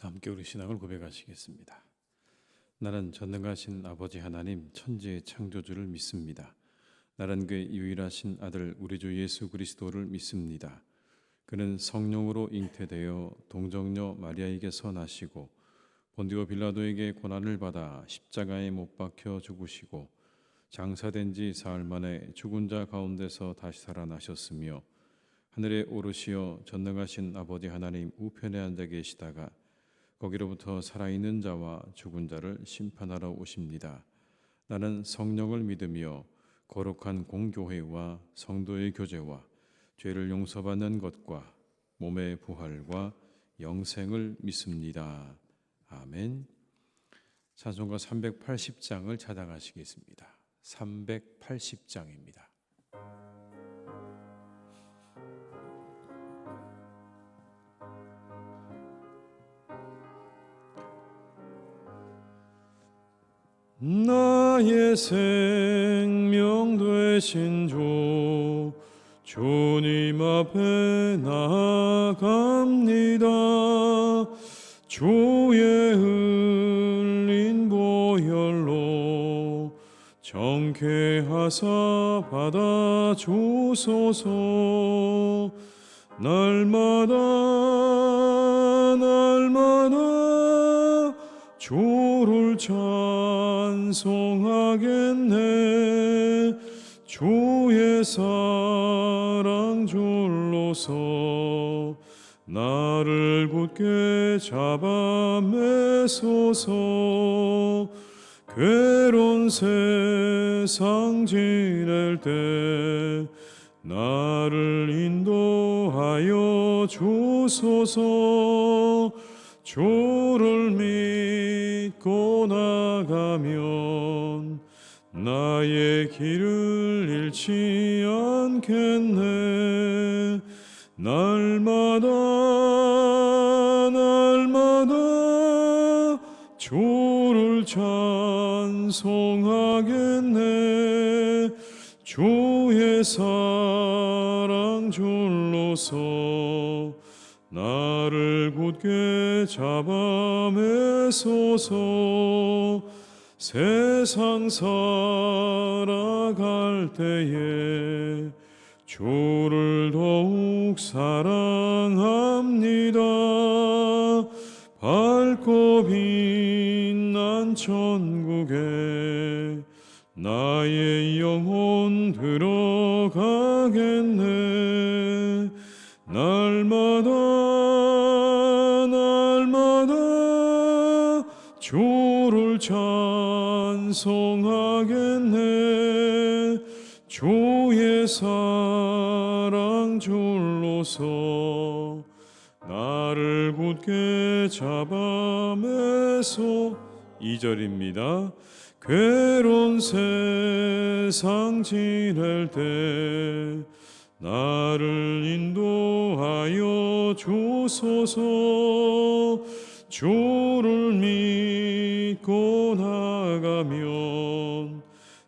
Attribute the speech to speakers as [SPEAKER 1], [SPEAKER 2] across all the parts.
[SPEAKER 1] 함께 우리 신앙을 고백하시겠습니다. 나는 전능하신 아버지 하나님 천지의 창조주를 믿습니다. 나는 그의 유일하신 아들 우리 주 예수 그리스도를 믿습니다. 그는 성령으로 잉태되어 동정녀 마리아에게서 나시고 본디오 빌라도에게 고난을 받아 십자가에 못 박혀 죽으시고 장사된 지 사흘 만에 죽은 자 가운데서 다시 살아나셨으며 하늘에 오르시어 전능하신 아버지 하나님 우편에 앉아 계시다가 거기로부터 살아있는 자와 죽은 자를 심판하러 오십니다. 나는 성령을 믿으며 거룩한 공교회와 성도의 교제와 죄를 용서받는 것과 몸의 부활과 영생을 믿습니다. 아멘. 찬송가 380장을 찬양하시겠습니다. 380장입니다. 나의 생명 되신 주 주님 앞에 나아갑니다. 주의 흘린 보혈로 정케하사 받아주소서. 날마다 주를 찬송하겠네. 주의 사랑 줄로서 나를 굳게 잡아 매소서. 괴로운 세상 지낼 때 나를 인도하여 주소서. 주를 믿고 나가면 나의 길을 잃지 않겠네. 날마다 주를 찬송하겠네. 주의 사랑 줄로서 나를 굳게 잡아 매소서. 세상 살아갈 때에 주를 더욱 사랑합니다. 밝고 빛난 천국에 나의 영혼 들어가겠네. 날마다 주를 찬송하겠네. 주의 사랑 줄로서 나를 굳게 잡아 매소. 2절입니다. 괴로운 세상 지낼 때 나를 인도하여 주소서. 주를 믿고 나가면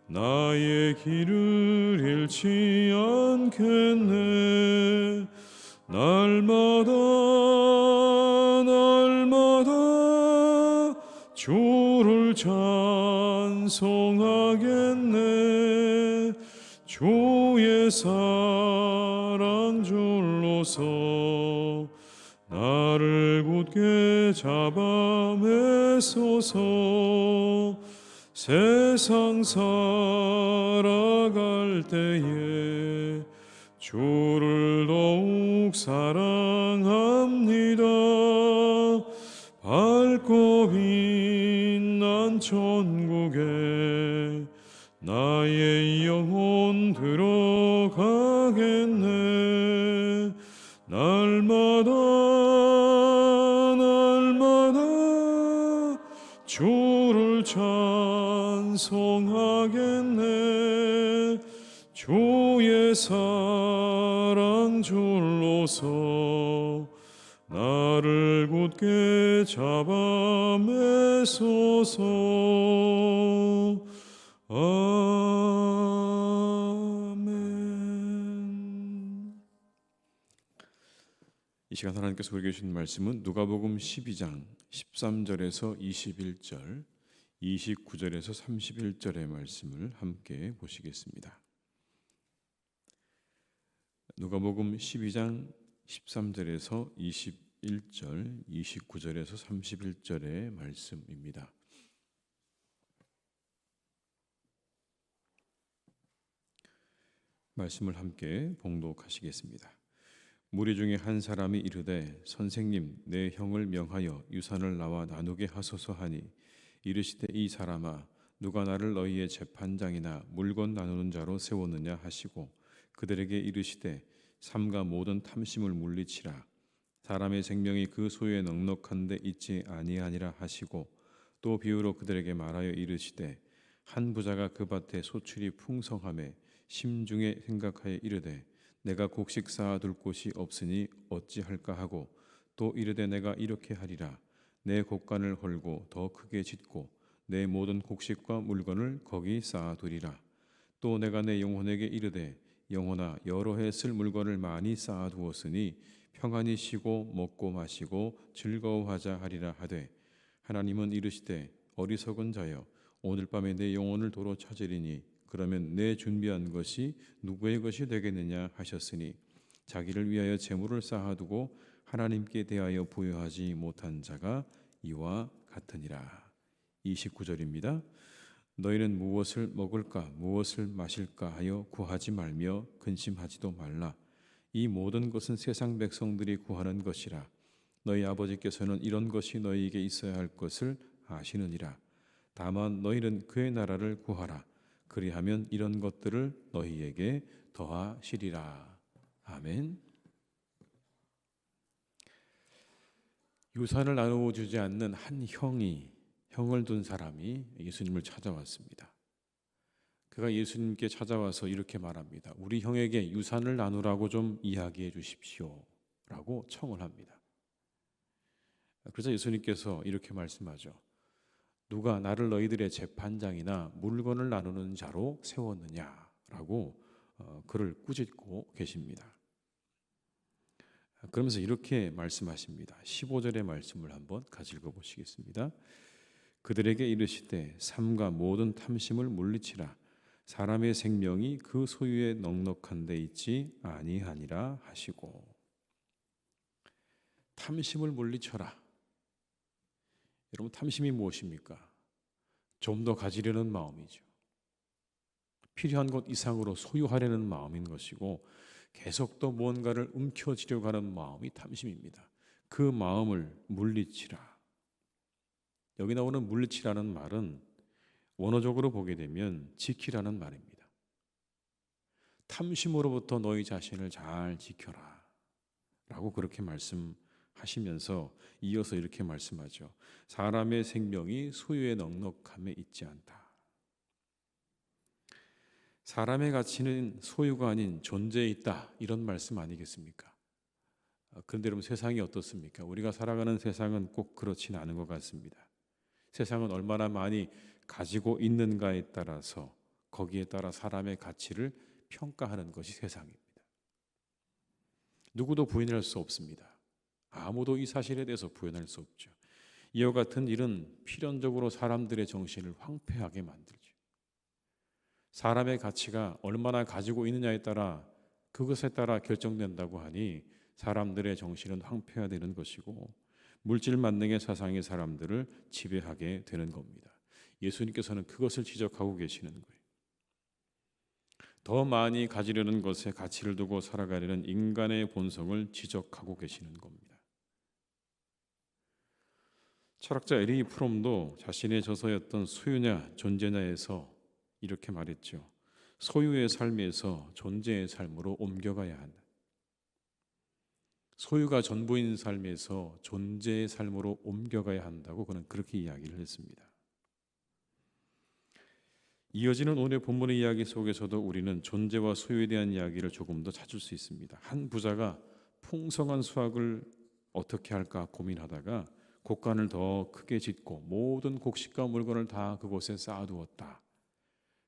[SPEAKER 1] 나의 길을 잃지 않겠네. 날마다 주를 찬송하겠네. 주의 사랑 줄로서 나를 굳게 잡아 매소서. 세상 살아갈 때에 주를 더욱 사랑합니다. 밝고 빛난 천국에 나의 영혼 들어가겠네. 날마다 주를 찬송하겠네. 주의 사랑 줄로서 나를 굳게 잡아 매소서. 아멘. 이 시간 하나님께서 우리에게 주신 말씀은 누가복음 12장 13절에서 21절, 29절에서 31절의 말씀을 함께 보시겠습니다. 누가복음 12장 13절에서 21절, 29절에서 31절의 말씀입니다. 말씀을 함께 봉독하시겠습니다. 무리 중에 한 사람이 이르되 선생님 내 형을 명하여 유산을 나와 나누게 하소서 하니 이르시되 이 사람아 누가 나를 너희의 재판장이나 물건 나누는 자로 세웠느냐 하시고 그들에게 이르시되 삼가 모든 탐심을 물리치라 사람의 생명이 그 소유에 넉넉한 데 있지 아니하니라 하시고 또 비유로 그들에게 말하여 이르시되 한 부자가 그 밭에 소출이 풍성하매 심중에 생각하여 이르되 내가 곡식 쌓아둘 곳이 없으니 어찌할까 하고 또 이르되 내가 이렇게 하리라 내 곡간을 헐고 더 크게 짓고 내 모든 곡식과 물건을 거기 쌓아두리라 또 내가 내 영혼에게 이르되 영혼아 여러 해 쓸 물건을 많이 쌓아두었으니 평안히 쉬고 먹고 마시고 즐거워하자 하리라 하되 하나님은 이르시되 어리석은 자여 오늘 밤에 내 영혼을 도로 찾으리니 그러면 내 준비한 것이 누구의 것이 되겠느냐 하셨으니 자기를 위하여 재물을 쌓아두고 하나님께 대하여 부여하지 못한 자가 이와 같으니라. 29절입니다. 너희는 무엇을 먹을까 무엇을 마실까 하여 구하지 말며 근심하지도 말라. 이 모든 것은 세상 백성들이 구하는 것이라. 너희 아버지께서는 이런 것이 너희에게 있어야 할 것을 아시느니라. 다만 너희는 그의 나라를 구하라. 그리하면 이런 것들을 너희에게 더하시리라. 아멘. 유산을 나누어 주지 않는 한 형을 둔 사람이 예수님을 찾아왔습니다. 그가 예수님께 찾아와서 이렇게 말합니다. 우리 형에게 유산을 나누라고 좀 이야기해 주십시오 라고 청을 합니다. 그래서 예수님께서 이렇게 말씀하죠. 누가 나를 너희들의 재판장이나 물건을 나누는 자로 세웠느냐라고 그를 꾸짖고 계십니다. 그러면서 이렇게 말씀하십니다. 15절의 말씀을 한번 같이 읽어보시겠습니다. 그들에게 이르시되 삼가 모든 탐심을 물리치라 사람의 생명이 그 소유에 넉넉한 데 있지 아니하니라 하시고 탐심을 물리쳐라. 여러분 탐심이 무엇입니까? 좀 더 가지려는 마음이죠. 필요한 것 이상으로 소유하려는 마음인 것이고 계속 또 무언가를 움켜쥐려고 하는 마음이 탐심입니다. 그 마음을 물리치라. 여기 나오는 물리치라는 말은 원어적으로 보게 되면 지키라는 말입니다. 탐심으로부터 너희 자신을 잘 지켜라 라고 그렇게 말씀하시면서 이어서 이렇게 말씀하죠. 사람의 생명이 소유에 넉넉함에 있지 않다. 사람의 가치는 소유가 아닌 존재에 있다 이런 말씀 아니겠습니까? 그런데 여러분 세상이 어떻습니까? 우리가 살아가는 세상은 꼭 그렇진 않은 것 같습니다. 세상은 얼마나 많이 가지고 있는가에 따라서 거기에 따라 사람의 가치를 평가하는 것이 세상입니다. 누구도 부인할 수 없습니다. 아무도 이 사실에 대해서 부인할 수 없죠. 이와 같은 일은 필연적으로 사람들의 정신을 황폐하게 만들죠. 사람의 가치가 얼마나 가지고 있느냐에 따라 그것에 따라 결정된다고 하니 사람들의 정신은 황폐화되는 것이고 물질 만능의 사상이 사람들을 지배하게 되는 겁니다. 예수님께서는 그것을 지적하고 계시는 거예요. 더 많이 가지려는 것에 가치를 두고 살아가려는 인간의 본성을 지적하고 계시는 겁니다. 철학자 에리 프롬도 자신의 저서였던 소유냐 존재냐에서 이렇게 말했죠. 소유의 삶에서 존재의 삶으로 옮겨가야 한다. 소유가 전부인 삶에서 존재의 삶으로 옮겨가야 한다고 그는 그렇게 이야기를 했습니다. 이어지는 오늘 본문의 이야기 속에서도 우리는 존재와 소유에 대한 이야기를 조금 더 찾을 수 있습니다. 한 부자가 풍성한 수확을 어떻게 할까 고민하다가 곡간을 더 크게 짓고 모든 곡식과 물건을 다 그곳에 쌓아두었다.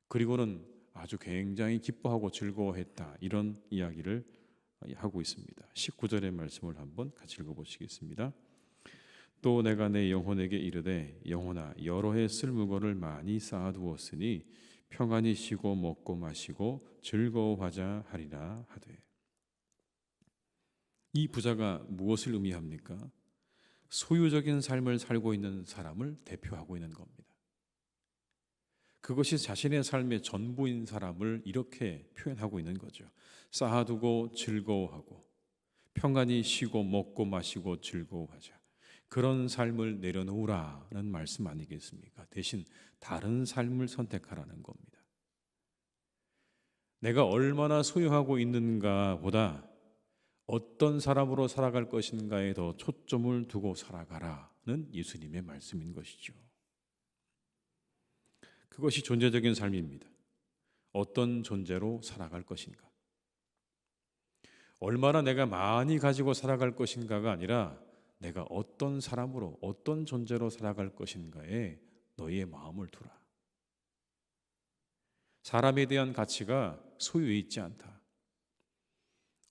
[SPEAKER 1] 그리고는 아주 굉장히 기뻐하고 즐거워했다. 이런 이야기를 하고 있습니다. 19절의 말씀을 한번 같이 읽어보시겠습니다. 또 내가 내 영혼에게 이르되 영혼아 여러 해 쓸 무거를 많이 쌓아두었으니 평안히 쉬고 먹고 마시고 즐거워하자 하리라 하되. 이 부자가 무엇을 의미합니까? 소유적인 삶을 살고 있는 사람을 대표하고 있는 겁니다. 그것이 자신의 삶의 전부인 사람을 이렇게 표현하고 있는 거죠. 쌓아두고 즐거워하고 평안히 쉬고 먹고 마시고 즐거워하자. 그런 삶을 내려놓으라는 말씀 아니겠습니까? 대신 다른 삶을 선택하라는 겁니다. 내가 얼마나 소유하고 있는가 보다 어떤 사람으로 살아갈 것인가에 더 초점을 두고 살아가라는 예수님의 말씀인 것이죠. 그것이 존재적인 삶입니다. 어떤 존재로 살아갈 것인가. 얼마나 내가 많이 가지고 살아갈 것인가가 아니라 내가 어떤 사람으로 어떤 존재로 살아갈 것인가에 너희의 마음을 두라. 사람에 대한 가치가 소유에 있지 않다.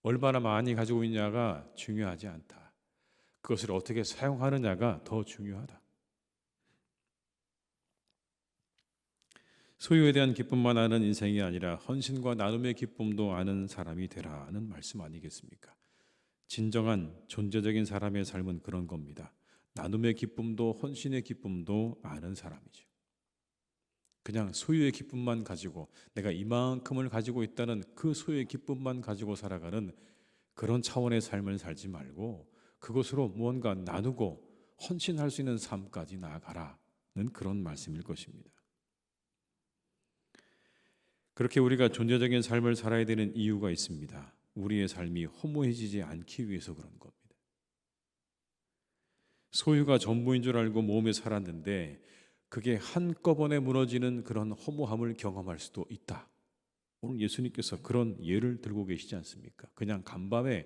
[SPEAKER 1] 얼마나 많이 가지고 있냐가 중요하지 않다. 그것을 어떻게 사용하느냐가 더 중요하다. 소유에 대한 기쁨만 아는 인생이 아니라 헌신과 나눔의 기쁨도 아는 사람이 되라는 말씀 아니겠습니까? 진정한 존재적인 사람의 삶은 그런 겁니다. 나눔의 기쁨도 헌신의 기쁨도 아는 사람이죠. 그냥 소유의 기쁨만 가지고 내가 이만큼을 가지고 있다는 그 소유의 기쁨만 가지고 살아가는 그런 차원의 삶을 살지 말고 그것으로 무언가 나누고 헌신할 수 있는 삶까지 나아가라는 그런 말씀일 것입니다. 그렇게 우리가 존재적인 삶을 살아야 되는 이유가 있습니다. 우리의 삶이 허무해지지 않기 위해서 그런 겁니다. 소유가 전부인 줄 알고 모험에 살았는데 그게 한꺼번에 무너지는 그런 허무함을 경험할 수도 있다. 오늘 예수님께서 그런 예를 들고 계시지 않습니까? 그냥 간밤에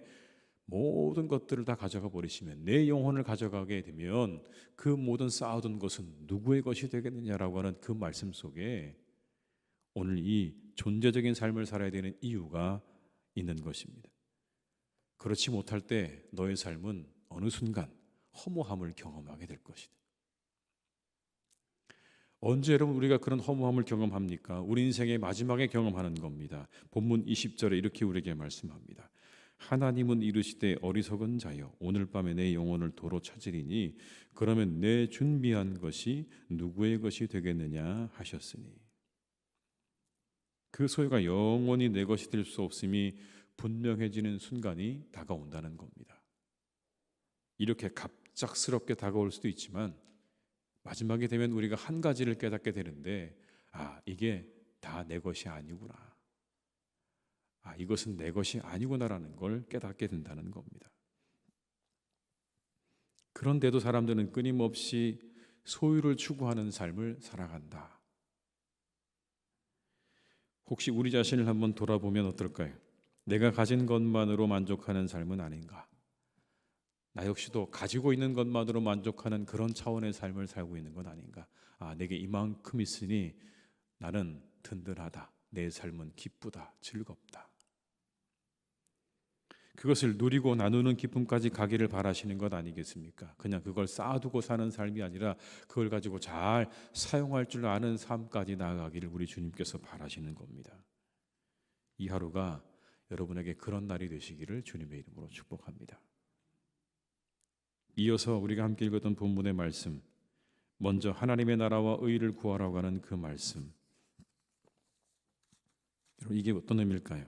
[SPEAKER 1] 모든 것들을 다 가져가 버리시면 내 영혼을 가져가게 되면 그 모든 쌓아둔 것은 누구의 것이 되겠느냐라고 하는 그 말씀 속에 오늘 이 존재적인 삶을 살아야 되는 이유가 있는 것입니다. 그렇지 못할 때 너의 삶은 어느 순간 허무함을 경험하게 될 것이다. 언제 여러분 우리가 그런 허무함을 경험합니까? 우리 인생의 마지막에 경험하는 겁니다. 본문 20절에 이렇게 우리에게 말씀합니다. 하나님은 이르시되 어리석은 자여 오늘 밤에 내 영혼을 도로 찾으리니 그러면 내 준비한 것이 누구의 것이 되겠느냐 하셨으니. 그 소유가 영원히 내 것이 될 수 없음이 분명해지는 순간이 다가온다는 겁니다. 이렇게 갑작스럽게 다가올 수도 있지만 마지막에 되면 우리가 한 가지를 깨닫게 되는데 이게 다 내 것이 아니구나. 이것은 내 것이 아니구나라는 걸 깨닫게 된다는 겁니다. 그런데도 사람들은 끊임없이 소유를 추구하는 삶을 살아간다. 혹시 우리 자신을 한번 돌아보면 어떨까요? 내가 가진 것만으로 만족하는 삶은 아닌가? 나 역시도 가지고 있는 것만으로 만족하는 그런 차원의 삶을 살고 있는 건 아닌가? 내게 이만큼 있으니 나는 든든하다. 내 삶은 기쁘다. 즐겁다. 그것을 누리고 나누는 기쁨까지 가기를 바라시는 것 아니겠습니까? 그냥 그걸 쌓아두고 사는 삶이 아니라 그걸 가지고 잘 사용할 줄 아는 삶까지 나아가기를 우리 주님께서 바라시는 겁니다. 이 하루가 여러분에게 그런 날이 되시기를 주님의 이름으로 축복합니다. 이어서 우리가 함께 읽었던 본문의 말씀, 먼저 하나님의 나라와 의를 구하라고 하는 그 말씀, 이게 어떤 의미일까요?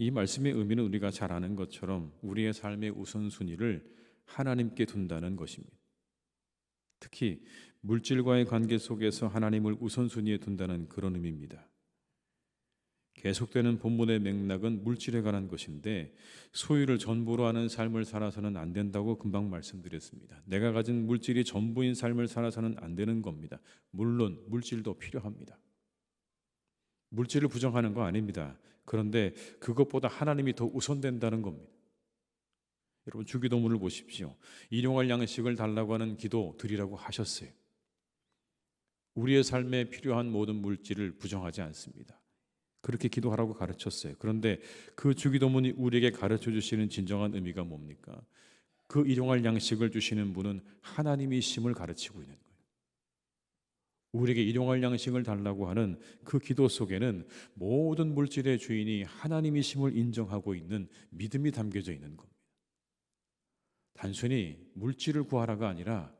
[SPEAKER 1] 이 말씀의 의미는 우리가 잘 아는 것처럼 우리의 삶의 우선순위를 하나님께 둔다는 것입니다. 특히 물질과의 관계 속에서 하나님을 우선순위에 둔다는 그런 의미입니다. 계속되는 본문의 맥락은 물질에 관한 것인데 소유를 전부로 하는 삶을 살아서는 안 된다고 금방 말씀드렸습니다. 내가 가진 물질이 전부인 삶을 살아서는 안 되는 겁니다. 물론 물질도 필요합니다. 물질을 부정하는 거 아닙니다. 그런데 그것보다 하나님이 더 우선된다는 겁니다. 여러분 주기도문을 보십시오. 일용할 양식을 달라고 하는 기도 드리라고 하셨어요. 우리의 삶에 필요한 모든 물질을 부정하지 않습니다. 그렇게 기도하라고 가르쳤어요. 그런데 그 주기도문이 우리에게 가르쳐 주시는 진정한 의미가 뭡니까? 그 일용할 양식을 주시는 분은 하나님이심을 가르치고 있는 거예요. 우리에게 일용할 양식을 달라고 하는 그 기도 속에는 모든 물질의 주인이 하나님이심을 인정하고 있는 믿음이 담겨져 있는 겁니다. 단순히 물질을 구하라가 아니라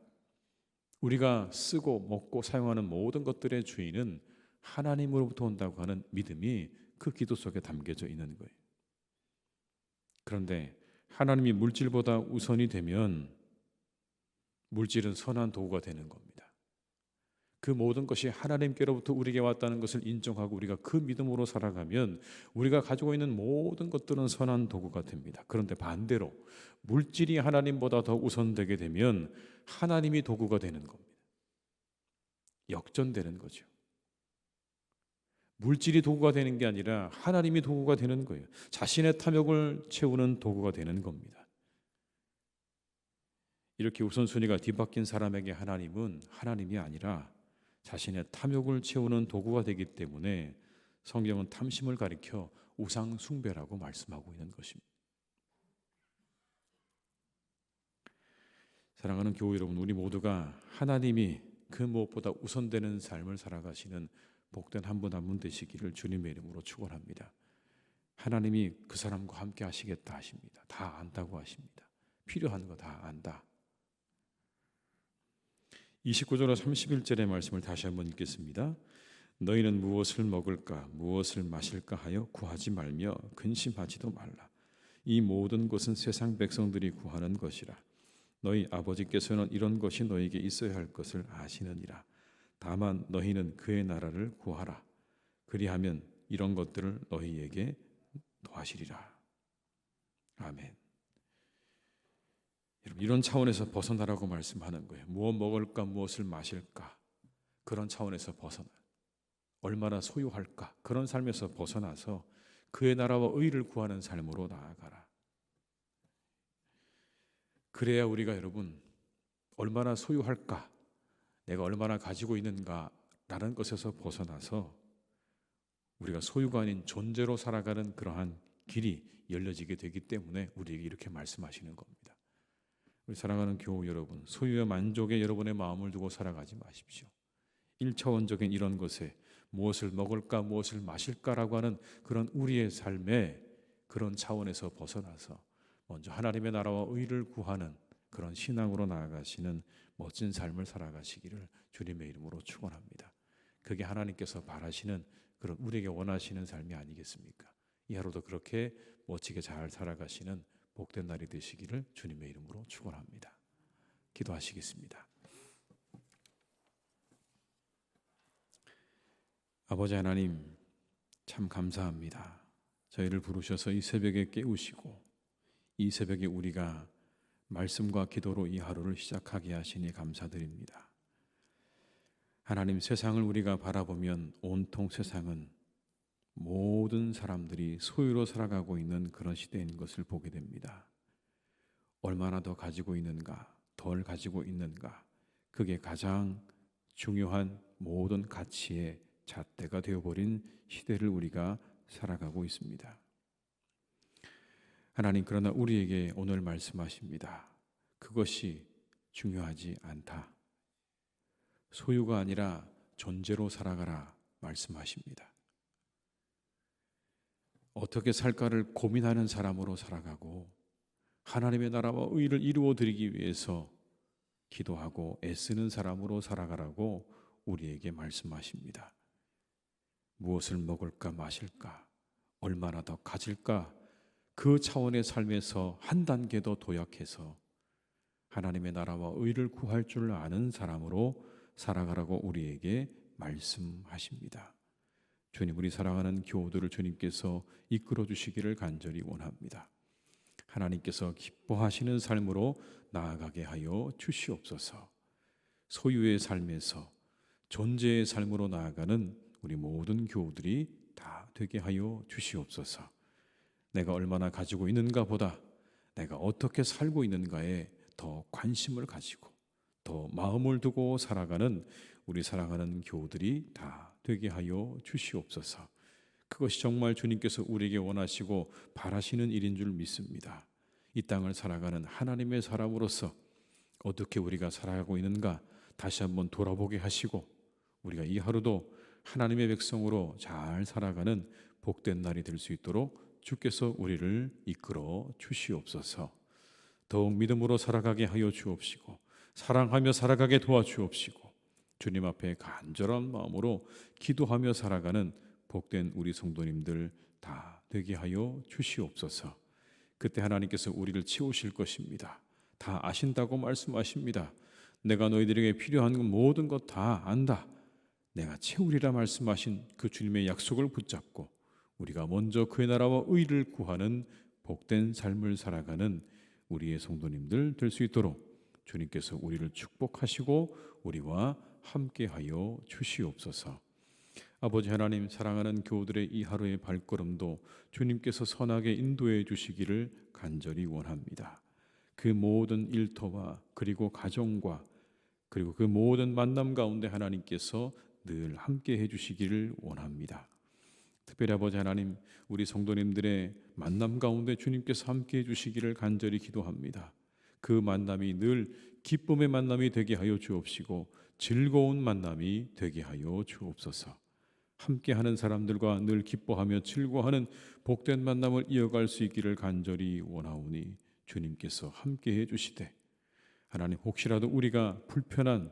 [SPEAKER 1] 우리가 쓰고 먹고 사용하는 모든 것들의 주인은 하나님으로부터 온다고 하는 믿음이 그 기도 속에 담겨져 있는 거예요. 그런데 하나님이 물질보다 우선이 되면 물질은 선한 도구가 되는 겁니다. 그 모든 것이 하나님께로부터 우리에게 왔다는 것을 인정하고 우리가 그 믿음으로 살아가면 우리가 가지고 있는 모든 것들은 선한 도구가 됩니다. 그런데 반대로 물질이 하나님보다 더 우선되게 되면 하나님이 도구가 되는 겁니다. 역전되는 거죠. 물질이 도구가 되는 게 아니라 하나님이 도구가 되는 거예요. 자신의 탐욕을 채우는 도구가 되는 겁니다. 이렇게 우선순위가 뒤바뀐 사람에게 하나님은 하나님이 아니라 자신의 탐욕을 채우는 도구가 되기 때문에 성경은 탐심을 가리켜 우상 숭배라고 말씀하고 있는 것입니다. 사랑하는 교우 여러분, 우리 모두가 하나님이 그 무엇보다 우선되는 삶을 살아가시는 복된 한 분 한 분 되시기를 주님의 이름으로 축원합니다. 하나님이 그 사람과 함께 하시겠다 하십니다. 다 안다고 하십니다. 필요한 거 다 안다. 29절로 31절의 말씀을 다시 한번 읽겠습니다. 너희는 무엇을 먹을까 무엇을 마실까 하여 구하지 말며 근심하지도 말라. 이 모든 것은 세상 백성들이 구하는 것이라. 너희 아버지께서는 이런 것이 너희에게 있어야 할 것을 아시느니라. 다만 너희는 그의 나라를 구하라. 그리하면 이런 것들을 너희에게 더하시리라. 아멘. 여러분, 이런 차원에서 벗어나라고 말씀하는 거예요. 무엇 먹을까 무엇을 마실까 그런 차원에서 벗어나, 얼마나 소유할까 그런 삶에서 벗어나서 그의 나라와 의를 구하는 삶으로 나아가라. 그래야 우리가 여러분 얼마나 소유할까, 내가 얼마나 가지고 있는가라는 것에서 벗어나서 우리가 소유가 아닌 존재로 살아가는 그러한 길이 열려지게 되기 때문에 우리에게 이렇게 말씀하시는 겁니다. 우리 사랑하는 교우 여러분, 소유의 만족에 여러분의 마음을 두고 살아가지 마십시오. 1차원적인 이런 것에 무엇을 먹을까 무엇을 마실까라고 하는 그런 우리의 삶의 그런 차원에서 벗어나서 먼저 하나님의 나라와 의를 구하는 그런 신앙으로 나아가시는 멋진 삶을 살아가시기를 주님의 이름으로 축원합니다. 그게 하나님께서 바라시는 그런 우리에게 원하시는 삶이 아니겠습니까? 이 하루도 그렇게 멋지게 잘 살아가시는 복된 날이 되시기를 주님의 이름으로 축원합니다. 기도하시겠습니다. 아버지 하나님, 참 감사합니다. 저희를 부르셔서 이 새벽에 깨우시고 이 새벽에 우리가 말씀과 기도로 이 하루를 시작하게 하시니 감사드립니다. 하나님, 세상을 우리가 바라보면 온통 세상은 모든 사람들이 소유로 살아가고 있는 그런 시대인 것을 보게 됩니다. 얼마나 더 가지고 있는가, 덜 가지고 있는가, 그게 가장 중요한 모든 가치의 잣대가 되어버린 시대를 우리가 살아가고 있습니다. 하나님, 그러나 우리에게 오늘 말씀하십니다. 그것이 중요하지 않다. 소유가 아니라 존재로 살아가라 말씀하십니다. 어떻게 살까를 고민하는 사람으로 살아가고 하나님의 나라와 의를 이루어 드리기 위해서 기도하고 애쓰는 사람으로 살아가라고 우리에게 말씀하십니다. 무엇을 먹을까 마실까, 얼마나 더 가질까, 그 차원의 삶에서 한 단계 더 도약해서 하나님의 나라와 의를 구할 줄 아는 사람으로 살아가라고 우리에게 말씀하십니다. 주님, 우리 사랑하는 교우들을 주님께서 이끌어 주시기를 간절히 원합니다. 하나님께서 기뻐하시는 삶으로 나아가게 하여 주시옵소서. 소유의 삶에서 존재의 삶으로 나아가는 우리 모든 교우들이 다 되게 하여 주시옵소서. 내가 얼마나 가지고 있는가 보다 내가 어떻게 살고 있는가에 더 관심을 가지고 더 마음을 두고 살아가는 우리 사랑하는 교우들이 다 되게 하여 주시옵소서. 그것이 정말 주님께서 우리에게 원하시고 바라시는 일인 줄 믿습니다. 이 땅을 살아가는 하나님의 사람으로서 어떻게 우리가 살아가고 있는가 다시 한번 돌아보게 하시고, 우리가 이 하루도 하나님의 백성으로 잘 살아가는 복된 날이 될 수 있도록 주께서 우리를 이끌어 주시옵소서. 더욱 믿음으로 살아가게 하여 주옵시고, 사랑하며 살아가게 도와주옵시고, 주님 앞에 간절한 마음으로 기도하며 살아가는 복된 우리 성도님들 다 되게 하여 주시옵소서. 그때 하나님께서 우리를 채우실 것입니다. 다 아신다고 말씀하십니다. 내가 너희들에게 필요한 모든 것 다 안다, 내가 채우리라 말씀하신 그 주님의 약속을 붙잡고 우리가 먼저 그의 나라와 의를 구하는 복된 삶을 살아가는 우리의 성도님들 될 수 있도록 주님께서 우리를 축복하시고 우리와 함께하여 주시옵소서. 아버지 하나님, 사랑하는 교우들의 이 하루의 발걸음도 주님께서 선하게 인도해 주시기를 간절히 원합니다. 그 모든 일터와 그리고 가정과 그리고 그 모든 만남 가운데 하나님께서 늘 함께해 주시기를 원합니다. 특별히 아버지 하나님, 우리 성도님들의 만남 가운데 주님께서 함께해 주시기를 간절히 기도합니다. 그 만남이 늘 기쁨의 만남이 되게 하여 주옵시고 즐거운 만남이 되게 하여 주옵소서. 함께하는 사람들과 늘 기뻐하며 즐거워하는 복된 만남을 이어갈 수 있기를 간절히 원하오니 주님께서 함께해 주시되, 하나님, 혹시라도 우리가 불편한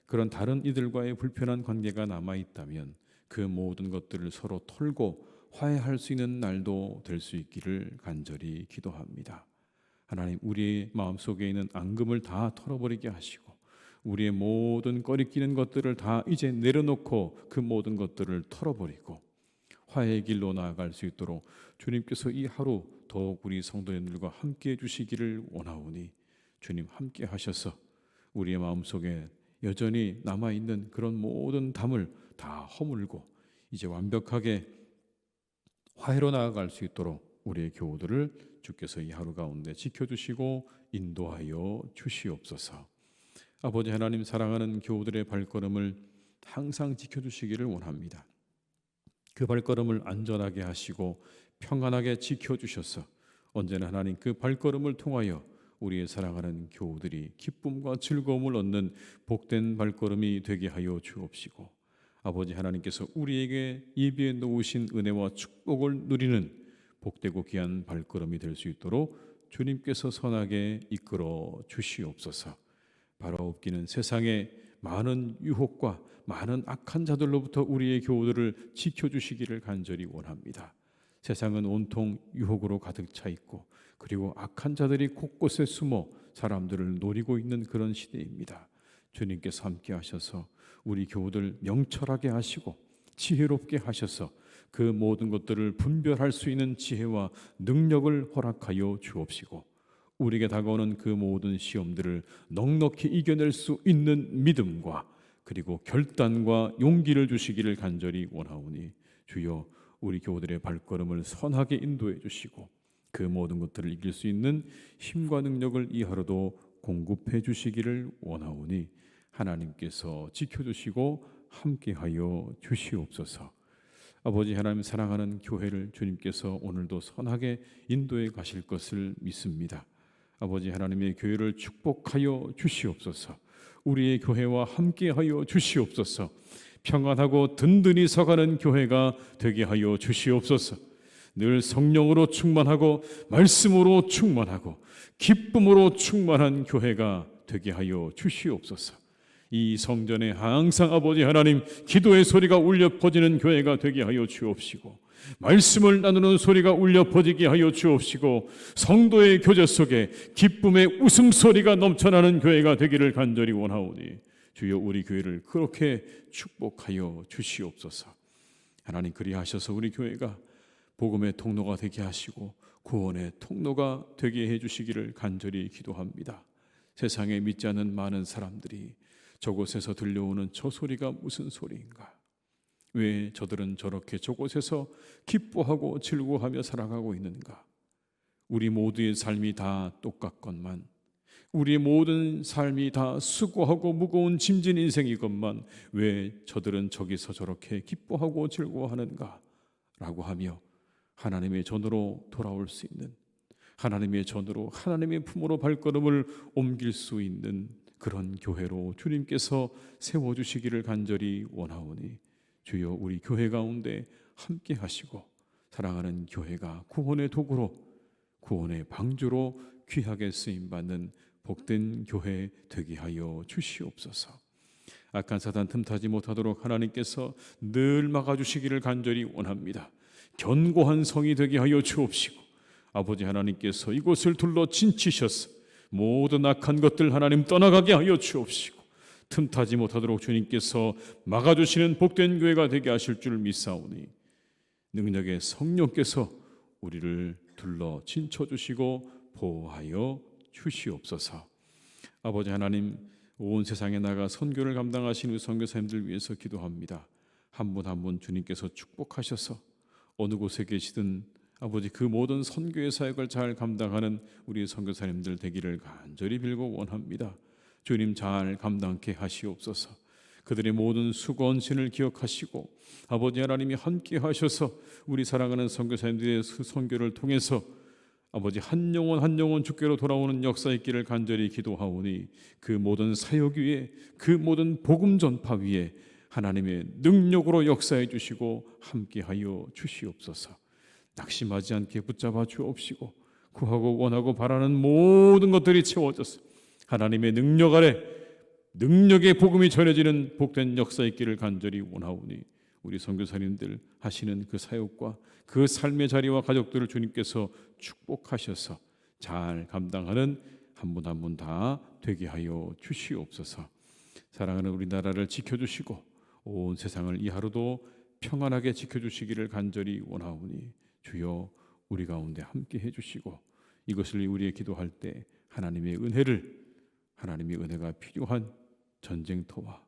[SPEAKER 1] 그런 다른 이들과의 불편한 관계가 남아있다면 그 모든 것들을 서로 털고 화해할 수 있는 날도 될 수 있기를 간절히 기도합니다. 하나님, 우리의 마음속에 있는 앙금을 다 털어버리게 하시고 우리의 모든 꺼리끼는 것들을 다 이제 내려놓고 그 모든 것들을 털어버리고 화해의 길로 나아갈 수 있도록 주님께서 이 하루 더욱 우리 성도님들과 함께해 주시기를 원하오니 주님 함께 하셔서 우리의 마음속에 여전히 남아있는 그런 모든 담을 다 허물고 이제 완벽하게 화해로 나아갈 수 있도록 우리의 교우들을 주께서 이 하루 가운데 지켜주시고 인도하여 주시옵소서. 아버지 하나님, 사랑하는 교우들의 발걸음을 항상 지켜주시기를 원합니다. 그 발걸음을 안전하게 하시고 평안하게 지켜주셔서 언제나 하나님 그 발걸음을 통하여 우리의 사랑하는 교우들이 기쁨과 즐거움을 얻는 복된 발걸음이 되게 하여 주옵시고, 아버지 하나님께서 우리에게 예비해 놓으신 은혜와 축복을 누리는 복되고 귀한 발걸음이 될 수 있도록 주님께서 선하게 이끌어 주시옵소서. 바라옵기는 세상의 많은 유혹과 많은 악한 자들로부터 우리의 교우들을 지켜주시기를 간절히 원합니다. 세상은 온통 유혹으로 가득 차 있고 그리고 악한 자들이 곳곳에 숨어 사람들을 노리고 있는 그런 시대입니다. 주님께서 함께 하셔서 우리 교우들 명철하게 하시고 지혜롭게 하셔서 그 모든 것들을 분별할 수 있는 지혜와 능력을 허락하여 주옵시고 우리에게 다가오는 그 모든 시험들을 넉넉히 이겨낼 수 있는 믿음과 그리고 결단과 용기를 주시기를 간절히 원하오니 주여, 우리 교우들의 발걸음을 선하게 인도해 주시고 그 모든 것들을 이길 수 있는 힘과 능력을 이 하루도 공급해 주시기를 원하오니 하나님께서 지켜주시고 함께하여 주시옵소서. 아버지 하나님, 사랑하는 교회를 주님께서 오늘도 선하게 인도해 가실 것을 믿습니다. 아버지 하나님의 교회를 축복하여 주시옵소서. 우리의 교회와 함께하여 주시옵소서. 평안하고 든든히 서가는 교회가 되게 하여 주시옵소서. 늘 성령으로 충만하고 말씀으로 충만하고 기쁨으로 충만한 교회가 되게 하여 주시옵소서. 이 성전에 항상 아버지 하나님 기도의 소리가 울려 퍼지는 교회가 되게 하여 주옵시고 말씀을 나누는 소리가 울려 퍼지게 하여 주옵시고 성도의 교제 속에 기쁨의 웃음소리가 넘쳐나는 교회가 되기를 간절히 원하오니 주여, 우리 교회를 그렇게 축복하여 주시옵소서. 하나님, 그리하셔서 우리 교회가 복음의 통로가 되게 하시고 구원의 통로가 되게 해주시기를 간절히 기도합니다. 세상에 믿지 않는 많은 사람들이 저곳에서 들려오는 저 소리가 무슨 소리인가? 왜 저들은 저렇게 저곳에서 기뻐하고 즐거워하며 살아가고 있는가? 우리 모두의 삶이 다 똑같건만, 우리의 모든 삶이 다 수고하고 무거운 짐진 인생이건만 왜 저들은 저기서 저렇게 기뻐하고 즐거워하는가? 라고 하며 하나님의 전으로 돌아올 수 있는, 하나님의 전으로 하나님의 품으로 발걸음을 옮길 수 있는 그런 교회로 주님께서 세워주시기를 간절히 원하오니 주여 우리 교회 가운데 함께 하시고 사랑하는 교회가 구원의 도구로, 구원의 방주로 귀하게 쓰임받는 복된 교회 되게 하여 주시옵소서. 악한 사단 틈타지 못하도록 하나님께서 늘 막아주시기를 간절히 원합니다. 견고한 성이 되게 하여 주옵시고 아버지 하나님께서 이곳을 둘러 진치셔서 모든 악한 것들 하나님 떠나가게 하여 주옵시고 틈타지 못하도록 주님께서 막아주시는 복된 교회가 되게 하실 줄 믿사오니 능력의 성령께서 우리를 둘러 진쳐주시고 보호하여 주시옵소서. 아버지 하나님, 온 세상에 나가 선교를 감당하신 우리 선교사님들 위해서 기도합니다. 한 분 한 분 주님께서 축복하셔서 어느 곳에 계시든 아버지 그 모든 선교의 사역을 잘 감당하는 우리 선교사님들 되기를 간절히 빌고 원합니다. 주님 잘 감당케 하시옵소서. 그들의 모든 수고 헌신을 기억하시고 아버지 하나님이 함께 하셔서 우리 사랑하는 선교사님들의 선교를 통해서 아버지 한 영혼 주께로 돌아오는 역사 있기를 간절히 기도하오니 그 모든 사역 위에, 그 모든 복음 전파 위에 하나님의 능력으로 역사해 주시고 함께하여 주시옵소서. 낙심하지 않게 붙잡아 주옵시고 구하고 원하고 바라는 모든 것들이 채워져서 하나님의 능력 아래 능력의 복음이 전해지는 복된 역사 있기를 간절히 원하오니 우리 선교사님들 하시는 그 사역과 그 삶의 자리와 가족들을 주님께서 축복하셔서 잘 감당하는 한 분 한 분 다 되게 하여 주시옵소서. 사랑하는 우리나라를 지켜주시고 온 세상을 이 하루도 평안하게 지켜주시기를 간절히 원하오니 주여 우리 가운데 함께 해주시고 이것을 우리의 기도할 때 하나님의 은혜가 필요한 전쟁터와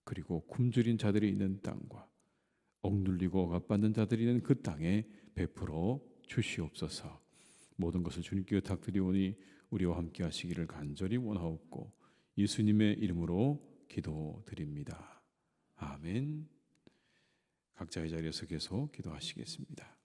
[SPEAKER 1] 그리고 굶주린 자들이 있는 땅과 억눌리고 억압받는 자들이 있는 그 땅에 베풀어 주시옵소서. 모든 것을 주님께 부탁드리오니 우리와 함께 하시기를 간절히 원하옵고 예수님의 이름으로 기도드립니다. 아멘. 각자의 자리에서 계속 기도하시겠습니다.